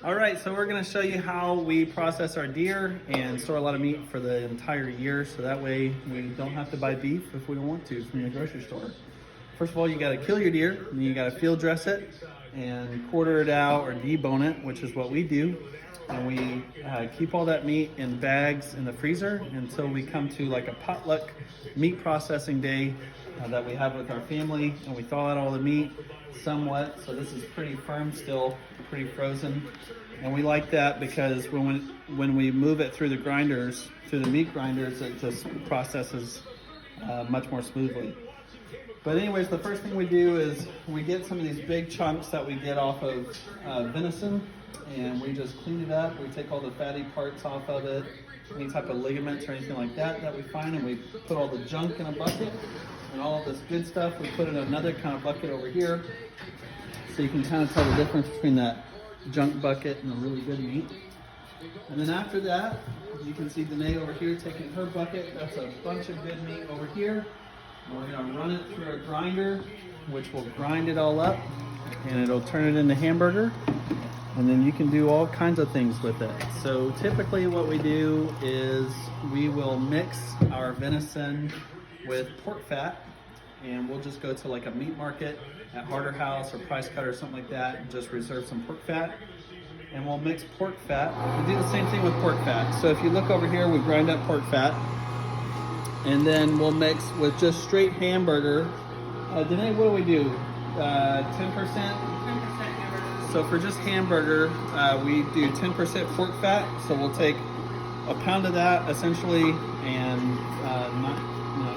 All right, so we're gonna show you how we process our deer and store a lot of meat for the entire year, so that way we don't have to buy beef if we don't want to from the grocery store. First of all, you gotta kill your deer, and you gotta field dress it and quarter it out or debone it, which is what we do. And we keep all that meat in bags in the freezer until we come to like a potluck meat processing day that we have with our family, and we thaw out all the meat somewhat, so this is pretty firm still, pretty frozen. And we like that because when we move it through the grinders, through the meat grinders, it just processes much more smoothly. But anyways, the first thing we do is we get some of these big chunks that we get off of venison, and we just clean it up. We take all the fatty parts off of it, any type of ligaments or anything like that we find, and we put all the junk in a bucket, and all of this good stuff we put in another kind of bucket over here. So you can kind of tell the difference between that junk bucket and the really good meat. And then after that, you can see Danae over here taking her bucket. That's a bunch of good meat over here. And we're gonna run it through a grinder, which will grind it all up, and it'll turn it into hamburger. And then you can do all kinds of things with it. So typically what we do is we will mix our venison with pork fat, and we'll just go to like a meat market at Harder House or Price Cut or something like that and just reserve some pork fat. And we'll mix pork fat. We do the same thing with pork fat. So if you look over here, we grind up pork fat, and then we'll mix with just straight hamburger. Danae, what do we do? 10%? So for just hamburger, we do 10% pork fat. So we'll take a pound of that essentially, and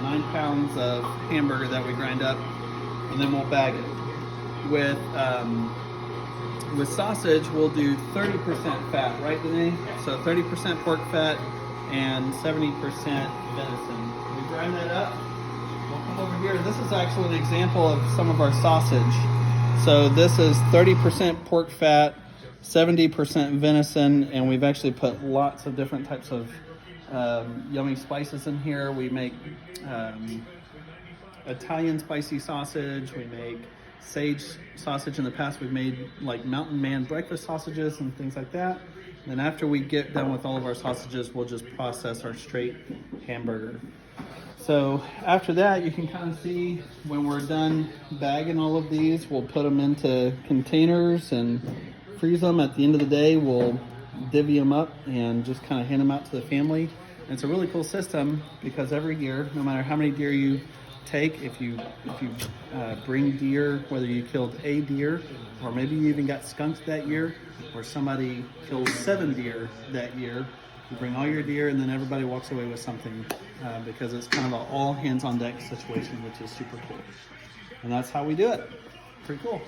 9 pounds of hamburger that we grind up, and then we'll bag it. With sausage, we'll do 30% fat, right, Danae? So 30% pork fat and 70% venison. We grind that up. We'll come over here. This is actually an example of some of our sausage. So this is 30% pork fat, 70% venison, and we've actually put lots of different types of yummy spices in here. We make Italian spicy sausage. We make sage sausage. In the past, we've made like Mountain Man breakfast sausages and things like that. And then after we get done with all of our sausages, we'll just process our straight hamburger. So after that, you can kind of see when we're done bagging all of these, we'll put them into containers and freeze them. At the end of the day, we'll divvy them up and just kind of hand them out to the family. And it's a really cool system because every year, no matter how many deer you take, if you bring deer, whether you killed a deer or maybe you even got skunked that year, or somebody kills 7 deer that year, you bring all your deer and then everybody walks away with something because it's kind of an all hands on deck situation, which is super cool. And that's how we do it. Pretty cool.